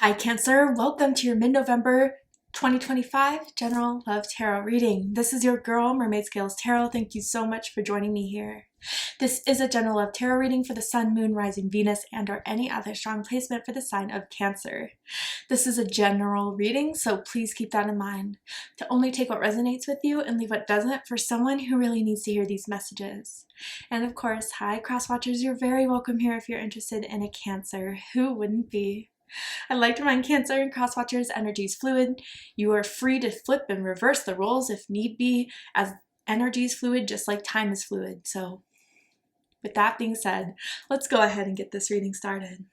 Hi Cancer, welcome to your mid-November 2025 General Love Tarot reading. This is your girl, Mermaid Scales Tarot. Thank you so much for joining me here. This is a General Love Tarot reading for the Sun, Moon, Rising, Venus, and or any other strong placement for the sign of Cancer. This is a general reading, so please keep that in mind. To only take what resonates with you and leave what doesn't for someone who really needs to hear these messages. And of course, hi crosswatchers, you're very welcome here if you're interested in a Cancer. Who wouldn't be? I'd like to remind Cancer and crosswatchers, energy is fluid. You are free to flip and reverse the roles if need be, as energy is fluid just like time is fluid. So with that being said, let's go ahead and get this reading started.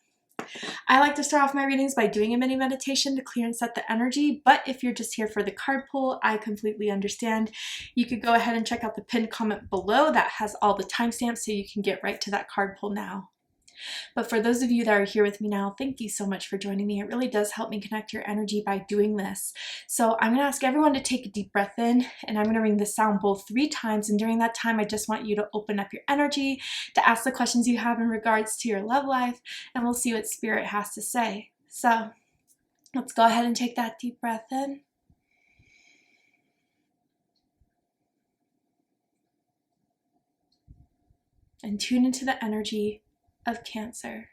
I like to start off my readings by doing a mini meditation to clear and set the energy, but if you're just here for the card pull, I completely understand. You could go ahead and check out the pinned comment below that has all the timestamps so you can get right to that card pull now. But for those of you that are here with me now, thank you so much for joining me. It really does help me connect your energy by doing this. So I'm going to ask everyone to take a deep breath in, and I'm going to ring the sound bowl 3 times. And during that time, I just want you to open up your energy, to ask the questions you have in regards to your love life, and we'll see what Spirit has to say. So let's go ahead and take that deep breath in. And tune into the energy of Cancer.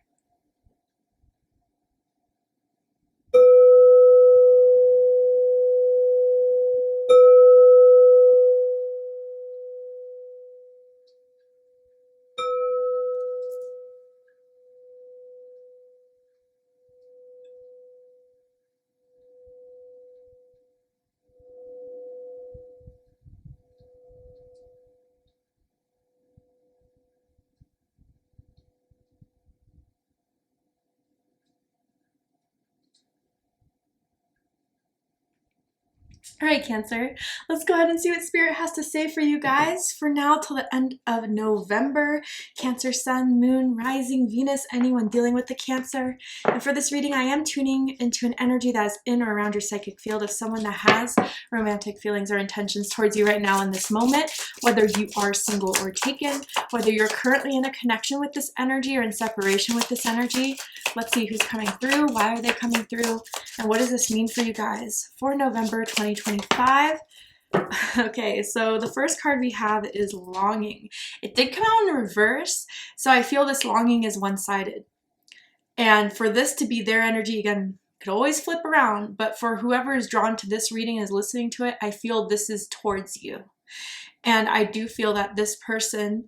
All right, Cancer, let's go ahead and see what Spirit has to say for you guys. For now, till the end of November, Cancer, Sun, Moon, Rising, Venus, anyone dealing with the Cancer. And for this reading, I am tuning into an energy that is in or around your psychic field of someone that has romantic feelings or intentions towards you right now in this moment, whether you are single or taken, whether you're currently in a connection with this energy or in separation with this energy. Let's see who's coming through, why are they coming through, and what does this mean for you guys for November 2025. Okay, so the first card we have is Longing. It did come out in reverse, so I feel this longing is one-sided. And for this to be their energy, again, could always flip around, but for whoever is drawn to this reading and is listening to it, I feel this is towards you. And I do feel that this person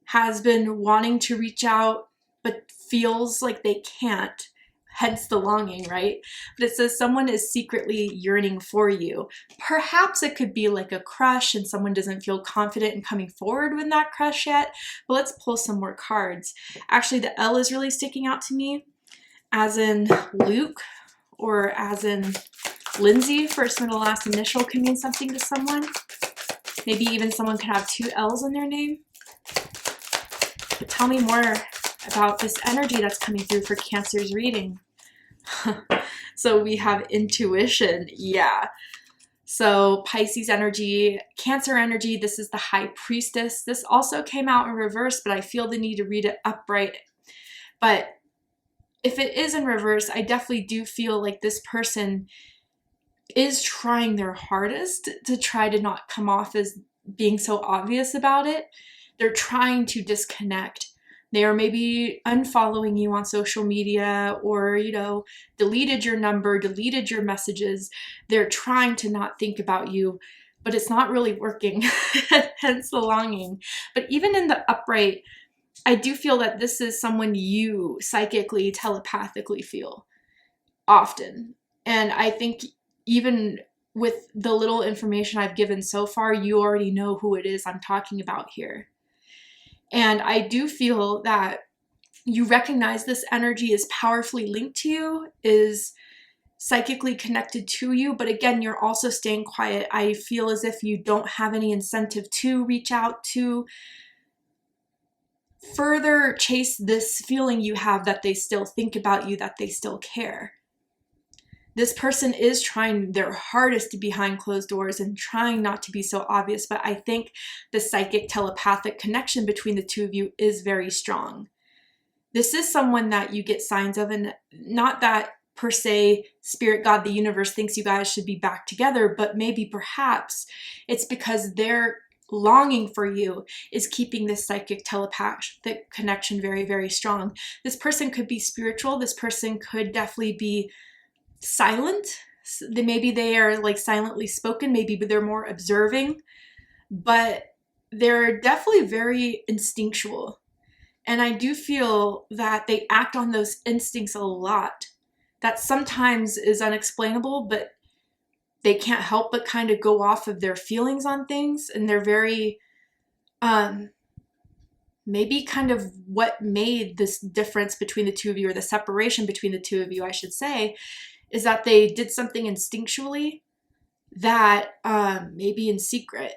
has been wanting to reach out, but feels like they can't. Hence the longing, right? But it says someone is secretly yearning for you. Perhaps it could be like a crush and someone doesn't feel confident in coming forward with that crush yet. But let's pull some more cards. Actually, the L is really sticking out to me, as in Luke or as in Lindsay. First, middle, last initial can mean something to someone. Maybe even someone could have 2 L's in their name. But tell me more about this energy that's coming through for Cancer's reading. So we have intuition, yeah. So Pisces energy, Cancer energy, this is the High Priestess. This also came out in reverse, but I feel the need to read it upright. But if it is in reverse, I definitely do feel like this person is trying their hardest to try to not come off as being so obvious about it. They're trying to disconnect. They are maybe unfollowing you on social media or, you know, deleted your number, deleted your messages. They're trying to not think about you, but it's not really working, hence the longing. But even in the upright, I do feel that this is someone you psychically, telepathically feel often. And I think even with the little information I've given so far, you already know who it is I'm talking about here. And I do feel that you recognize this energy is powerfully linked to you, is psychically connected to you, but again, you're also staying quiet. I feel as if you don't have any incentive to reach out to further chase this feeling you have that they still think about you, that they still care. This person is trying their hardest to be behind closed doors and trying not to be so obvious, but I think the psychic telepathic connection between the two of you is very strong. This is someone that you get signs of, and not that per se spirit, God, the universe thinks you guys should be back together, but maybe perhaps it's because their longing for you is keeping this psychic telepathic connection very, very strong. This person could be spiritual. This person could definitely be silent. Maybe they are like silently spoken. Maybe they're more observing, but they're definitely very instinctual. And I do feel that they act on those instincts a lot. That sometimes is unexplainable, but they can't help but kind of go off of their feelings on things. And they're very, maybe kind of what made this difference between the two of you, or the separation between the two of you, I should say, is that they did something instinctually that maybe in secret,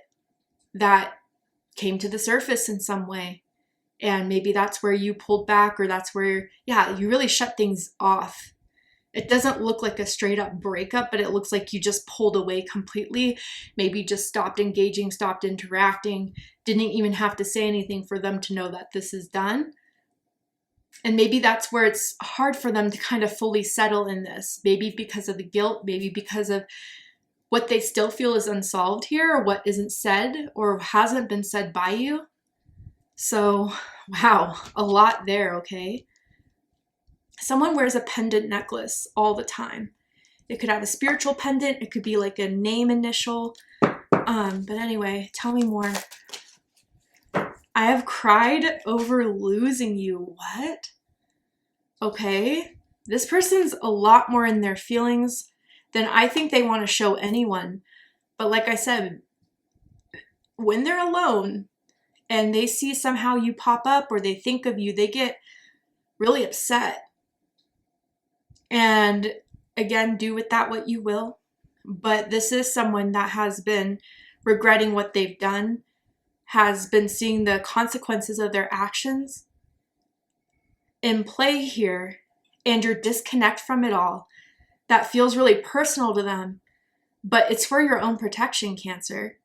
that came to the surface in some way. And maybe that's where you pulled back, or that's where, yeah, you really shut things off. It doesn't look like a straight up breakup, but it looks like you just pulled away completely. Maybe just stopped engaging, stopped interacting, didn't even have to say anything for them to know that this is done. And maybe that's where it's hard for them to kind of fully settle in this. Maybe because of the guilt, maybe because of what they still feel is unsolved here, or what isn't said or hasn't been said by you. So, wow, a lot there, okay? Someone wears a pendant necklace all the time. It could have a spiritual pendant. It could be like a name initial. But anyway, tell me more. I have cried over losing you. What? Okay. This person's a lot more in their feelings than I think they want to show anyone. But like I said, when they're alone and they see somehow you pop up or they think of you, they get really upset. And again, do with that what you will. But this is someone that has been regretting what they've done, has been seeing the consequences of their actions in play here, and your disconnect from it all. That feels really personal to them, but it's for your own protection, Cancer.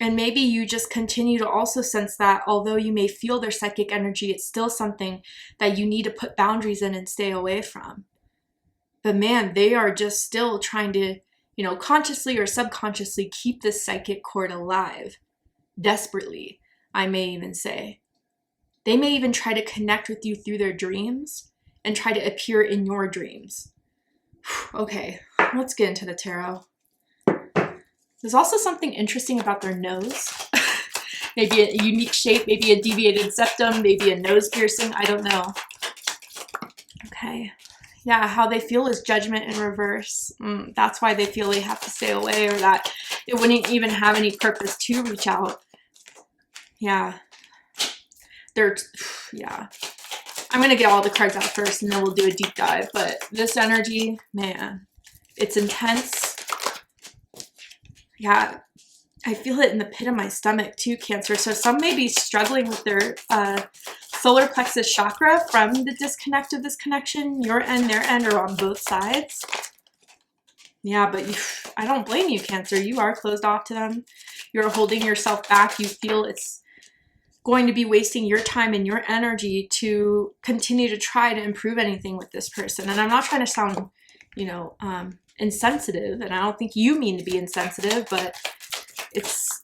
And maybe you just continue to also sense that although you may feel their psychic energy, it's still something that you need to put boundaries in and stay away from. But man, they are just still trying to, consciously or subconsciously keep this psychic cord alive. Desperately, I may even say. They may even try to connect with you through their dreams and try to appear in your dreams. Okay, let's get into the tarot. There's also something interesting about their nose. Maybe a unique shape, maybe a deviated septum, maybe a nose piercing, I don't know. Okay. Yeah, how they feel is judgment in reverse. That's why they feel they have to stay away, or that it wouldn't even have any purpose to reach out. Yeah. Yeah. I'm going to get all the cards out first and then we'll do a deep dive. But this energy, man, it's intense. Yeah, I feel it in the pit of my stomach too, Cancer. So some may be struggling with their solar plexus chakra from the disconnect of this connection. Your end, their end, or on both sides. Yeah, but I don't blame you, Cancer. You are closed off to them. You're holding yourself back. You feel it's going to be wasting your time and your energy to continue to try to improve anything with this person. And I'm not trying to sound, insensitive, and I don't think you mean to be insensitive, but it's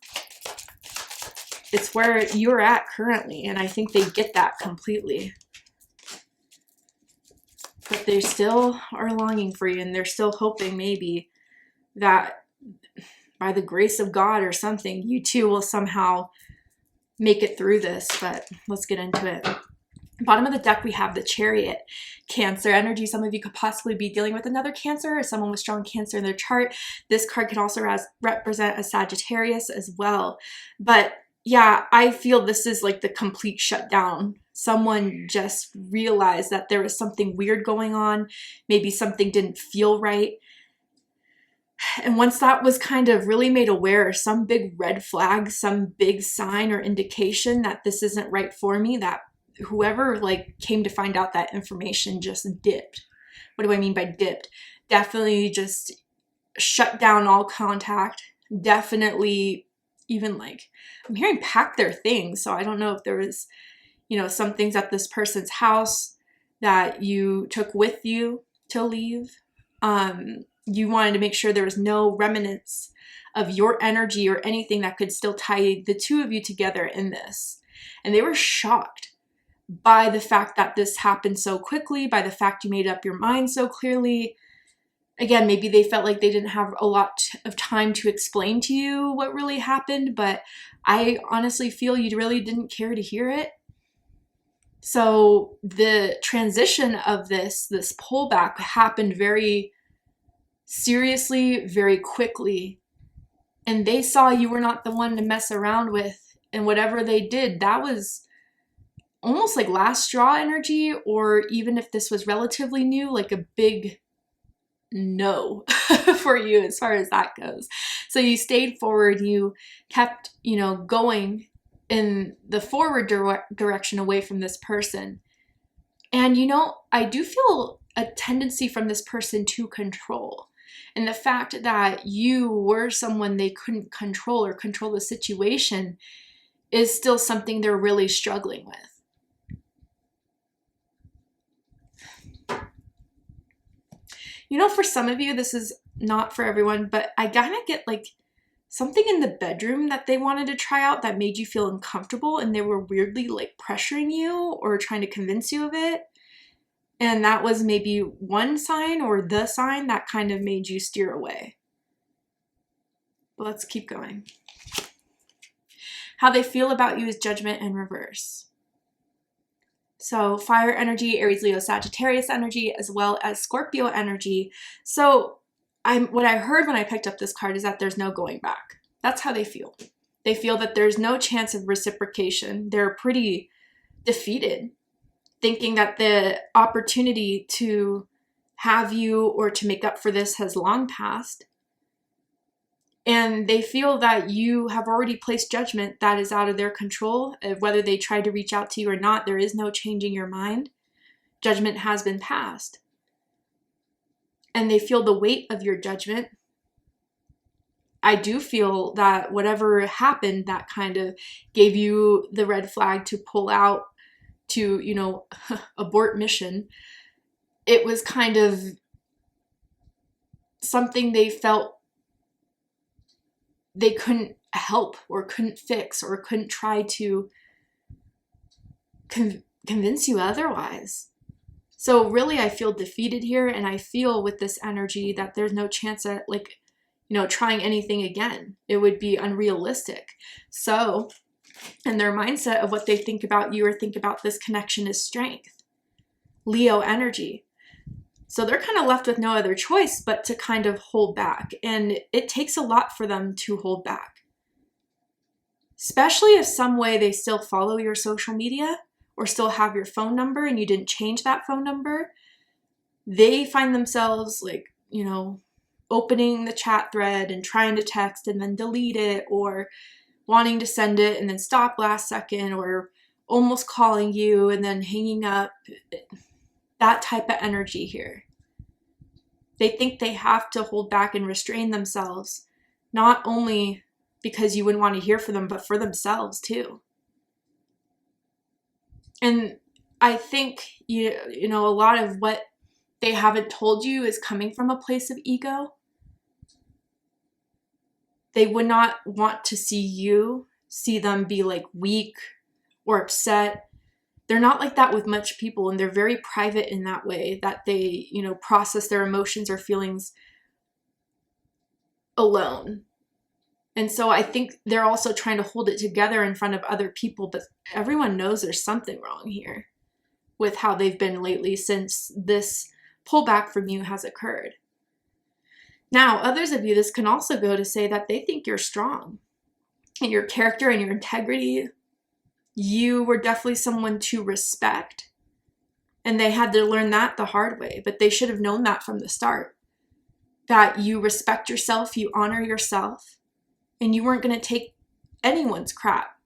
where you're at currently, and I think they get that completely. But they still are longing for you, and they're still hoping maybe that by the grace of God or something, you two will somehow make it through this. But let's get into it. Bottom of the deck, we have the Chariot. Cancer energy. Some of you could possibly be dealing with another Cancer or someone with strong Cancer in their chart. This card can also represent a Sagittarius as well. But yeah, I feel this is like the complete shutdown. Someone just realized that there was something weird going on. Maybe something didn't feel right. And once that was kind of really made aware, some big red flag, some big sign or indication that this isn't right for me, that whoever came to find out that information just dipped. What do I mean by dipped? Definitely just shut down all contact. Definitely even I'm hearing pack their things. So I don't know if there was, some things at this person's house that you took with you to leave. You wanted to make sure there was no remnants of your energy or anything that could still tie the two of you together in this. And they were shocked by the fact that this happened so quickly, by the fact you made up your mind so clearly. Again, maybe they felt like they didn't have a lot of time to explain to you what really happened, but I honestly feel you really didn't care to hear it. So the transition of this pullback happened very seriously, very quickly. And they saw you were not the one to mess around with. And whatever they did, that was almost like last straw energy, or even if this was relatively new, like a big no for you as far as that goes. So you stayed forward, you kept, going in the forward direction away from this person. And I do feel a tendency from this person to control. And the fact that you were someone they couldn't control or control the situation is still something they're really struggling with. For some of you, this is not for everyone, but I kind of get like something in the bedroom that they wanted to try out that made you feel uncomfortable, and they were weirdly like pressuring you or trying to convince you of it. And that was maybe one sign or the sign that kind of made you steer away. But let's keep going. How they feel about you is judgment in reverse. So fire energy, Aries, Leo, Sagittarius energy, as well as Scorpio energy. So what I heard when I picked up this card is that there's no going back. That's how they feel. They feel that there's no chance of reciprocation. They're pretty defeated, thinking that the opportunity to have you or to make up for this has long passed. And they feel that you have already placed judgment that is out of their control. Whether they tried to reach out to you or not, there is no changing your mind. Judgment has been passed. And they feel the weight of your judgment. I do feel that whatever happened that kind of gave you the red flag to pull out, to, abort mission. It was kind of something they felt they couldn't help or couldn't fix or couldn't try to convince you otherwise. So really, I feel defeated here, and I feel with this energy that there's no chance at trying anything again. It would be unrealistic. So, and their mindset of what they think about you or think about this connection is strength. Leo energy. So they're kind of left with no other choice but to kind of hold back. And it takes a lot for them to hold back. Especially if some way they still follow your social media or still have your phone number and you didn't change that phone number. They find themselves opening the chat thread and trying to text and then delete it, or wanting to send it and then stop last second, or almost calling you and then hanging up. That type of energy here. They think they have to hold back and restrain themselves, not only because you wouldn't want to hear from them, but for themselves too. And I think, a lot of what they haven't told you is coming from a place of ego. They would not want to see them be like weak or upset. They're not like that with much people, and they're very private in that way, that they, process their emotions or feelings alone. And so I think they're also trying to hold it together in front of other people, but everyone knows there's something wrong here with how they've been lately since this pullback from you has occurred. Now, others of you, this can also go to say that they think you're strong in your character and your integrity. You were definitely someone to respect, and they had to learn that the hard way, but they should have known that from the start, that you respect yourself, you honor yourself, and you weren't going to take anyone's crap,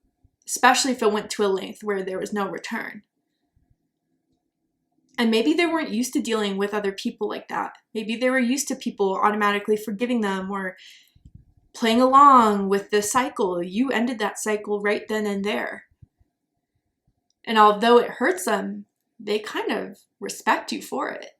especially if it went to a length where there was no return. And maybe they weren't used to dealing with other people like that. Maybe they were used to people automatically forgiving them or playing along with the cycle. You ended that cycle right then and there. And although it hurts them, they kind of respect you for it.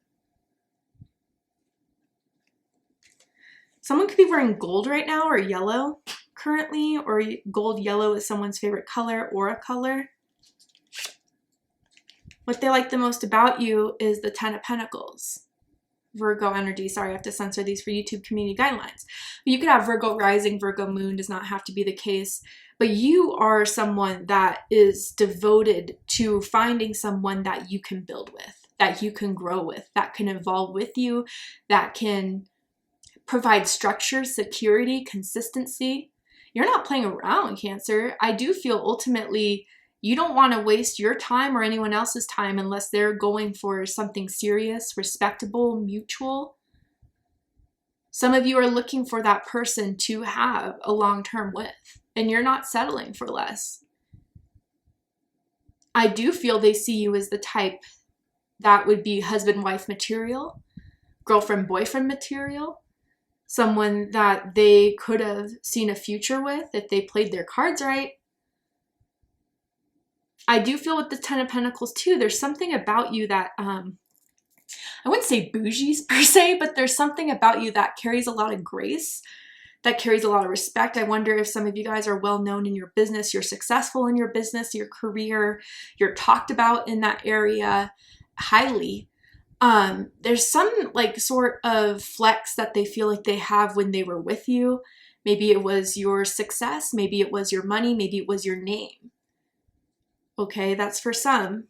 Someone could be wearing gold right now or yellow currently, or gold yellow is someone's favorite color or a color. What they like the most about you is the 10 of Pentacles. Virgo energy. Sorry, I have to censor these for YouTube community guidelines. But you could have Virgo rising, Virgo moon, does not have to be the case. But you are someone that is devoted to finding someone that you can build with, that you can grow with, that can evolve with you, that can provide structure, security, consistency. You're not playing around, Cancer. I do feel ultimately you don't want to waste your time or anyone else's time unless they're going for something serious, respectable, mutual. Some of you are looking for that person to have a long-term with, and you're not settling for less. I do feel they see you as the type that would be husband-wife material, girlfriend-boyfriend material, someone that they could have seen a future with if they played their cards right. I do feel with the 10 of Pentacles too, there's something about you that, I wouldn't say bougies per se, but there's something about you that carries a lot of grace, that carries a lot of respect. I wonder if some of you guys are well known in your business, you're successful in your business, your career, you're talked about in that area highly. There's some like sort of flex that they feel like they have when they were with you. Maybe it was your success, maybe it was your money, maybe it was your name. Okay, that's for some.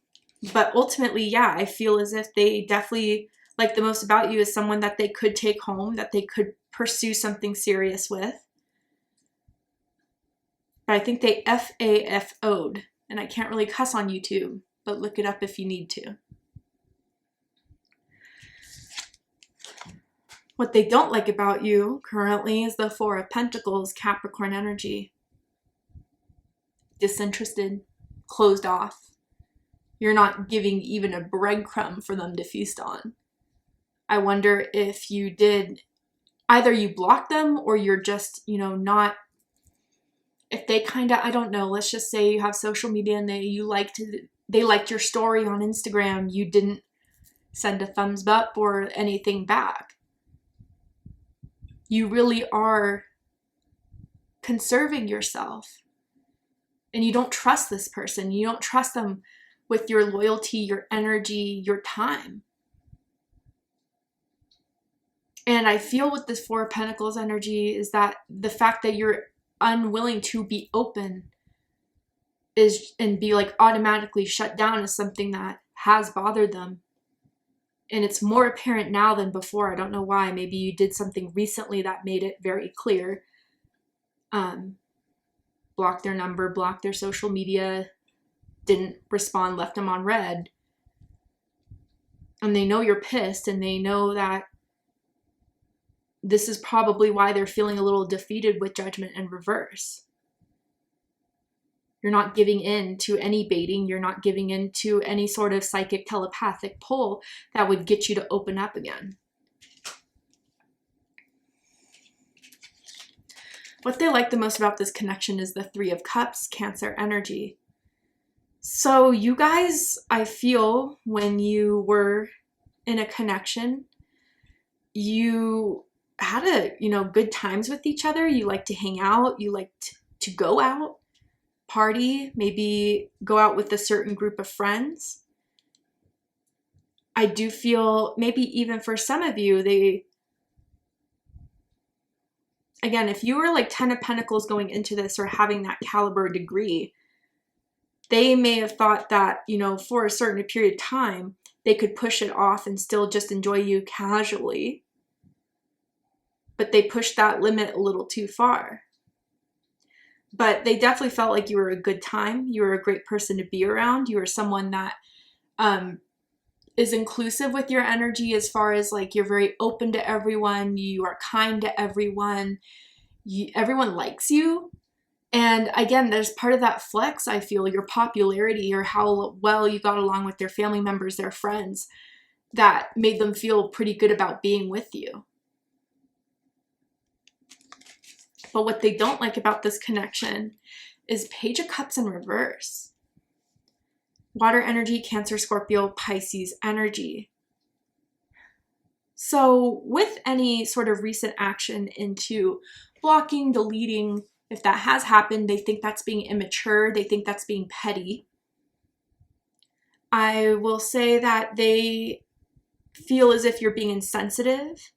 But ultimately, yeah, I feel as if they definitely like the most about you is someone that they could take home, that they could pursue something serious with. But I think they FAFO'd, and I can't really cuss on YouTube, but look it up if you need to. What they don't like about you currently is the 4 of Pentacles, Capricorn energy. Disinterested, closed off. You're not giving even a breadcrumb for them to feast on. I wonder if you did, either you block them or you're just, you know, not, if they kind of, I don't know, let's just say you have social media and they liked your story on Instagram, you didn't send a thumbs up or anything back. You really are conserving yourself. And you don't trust this person. You don't trust them with your loyalty, your energy, your time. And I feel with this 4 of Pentacles energy is that the fact that you're unwilling to be open is and be like automatically shut down is something that has bothered them. And it's more apparent now than before. I don't know why. Maybe you did something recently that made it very clear. Blocked their number, blocked their social media, didn't respond, left them on red. And they know you're pissed, and they know that this is probably why they're feeling a little defeated with Judgment in reverse. You're not giving in to any baiting. You're not giving in to any sort of psychic telepathic pull that would get you to open up again. What they like the most about this connection is the 3 of Cups, Cancer energy. So you guys, I feel when you were in a connection, you had good times with each other. You like to hang out. You liked to go out, party, maybe go out with a certain group of friends. I do feel maybe even for some of you, again, if you were like 10 of Pentacles going into this or having that caliber degree, they may have thought that, for a certain period of time, they could push it off and still just enjoy you casually. But they pushed that limit a little too far. But they definitely felt like you were a good time. You were a great person to be around. You were someone that is inclusive with your energy as far as like you're very open to everyone. You are kind to everyone. Everyone likes you. And again, there's part of that flex, I feel, your popularity or how well you got along with their family members, their friends, that made them feel pretty good about being with you. But what they don't like about this connection is Page of Cups in reverse. Water energy, Cancer, Scorpio, Pisces energy. So with any sort of recent action into blocking, deleting, if that has happened, they think that's being immature, they think that's being petty. I will say that they feel as if you're being insensitive,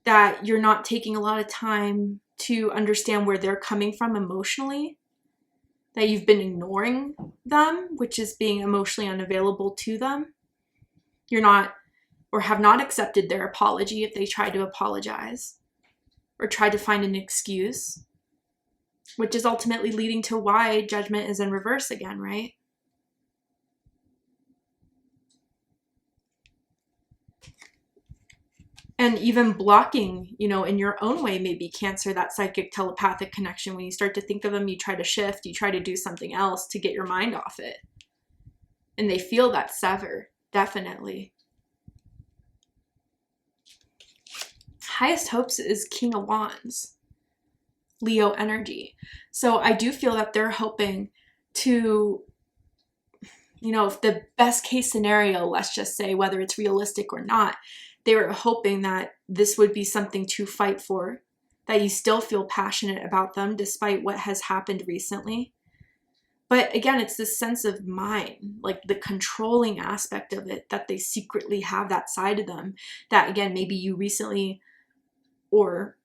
that you're not taking a lot of time to understand where they're coming from emotionally, that you've been ignoring them, which is being emotionally unavailable to them. You're not, or have not accepted their apology if they tried to apologize or tried to find an excuse, which is ultimately leading to why judgment is in reverse again, right? And even blocking, you know, in your own way, maybe Cancer, that psychic telepathic connection. When you start to think of them, you try to shift, you try to do something else to get your mind off it. And they feel that sever, definitely. Highest hopes is King of Wands, Leo energy. So I do feel that they're hoping to, you know, if the best case scenario, let's just say, whether it's realistic or not, they were hoping that this would be something to fight for, that you still feel passionate about them despite what has happened recently. But again, it's this sense of mind, like the controlling aspect of it, that they secretly have that side of them that, again, maybe you recently or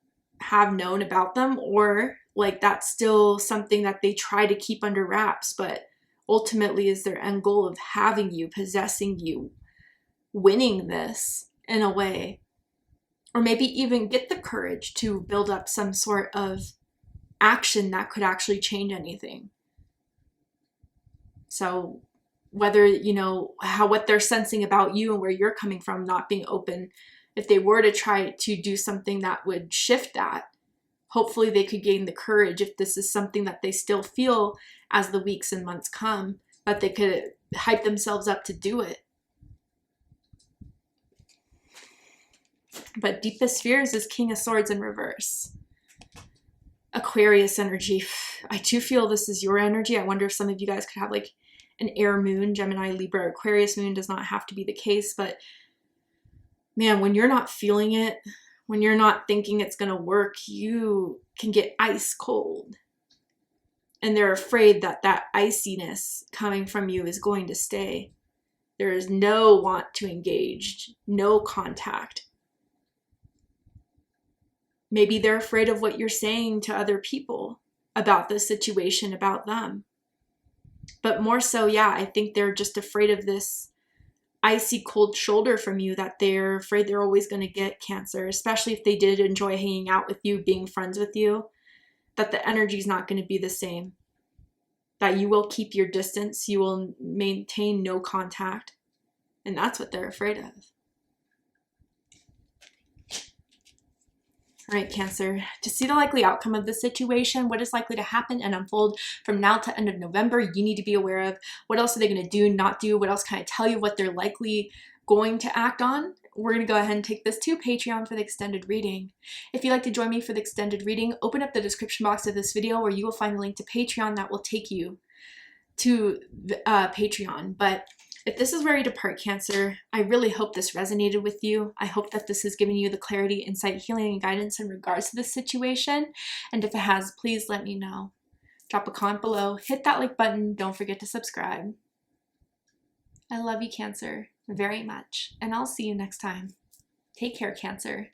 have known about them, or like that's still something that they try to keep under wraps, but ultimately is their end goal of having you, possessing you, winning this in a way, or maybe even get the courage to build up some sort of action that could actually change anything. So whether, you know, what they're sensing about you and where you're coming from, not being open, if they were to try to do something that would shift that, hopefully they could gain the courage, if this is something that they still feel as the weeks and months come, that they could hype themselves up to do it. But deepest fears is King of Swords in reverse. Aquarius energy. I do feel this is your energy. I wonder if some of you guys could have like an air moon, Gemini, Libra, Aquarius moon. Does not have to be the case, but man, when you're not feeling it, when you're not thinking it's going to work, you can get ice cold. And they're afraid that that iciness coming from you is going to stay. There is no want to engage, no contact. Maybe they're afraid of what you're saying to other people about the situation, about them. But more so, yeah, I think they're just afraid of this icy cold shoulder from you, that they're afraid they're always going to get, Cancer, especially if they did enjoy hanging out with you, being friends with you, that the energy is not going to be the same, that you will keep your distance, you will maintain no contact, and that's what they're afraid of. All right, Cancer, to see the likely outcome of the situation, what is likely to happen and unfold from now to end of November, you need to be aware of. What else are they going to do, not do? What else can I tell you what they're likely going to act on? We're going to go ahead and take this to Patreon for the extended reading. If you'd like to join me for the extended reading, open up the description box of this video where you will find the link to Patreon that will take you to Patreon. But if this is where you depart, Cancer, I really hope this resonated with you. I hope that this has given you the clarity, insight, healing, and guidance in regards to this situation. And if it has, please let me know. Drop a comment below, hit that like button, don't forget to subscribe. I love you, Cancer, very much, and I'll see you next time. Take care, Cancer.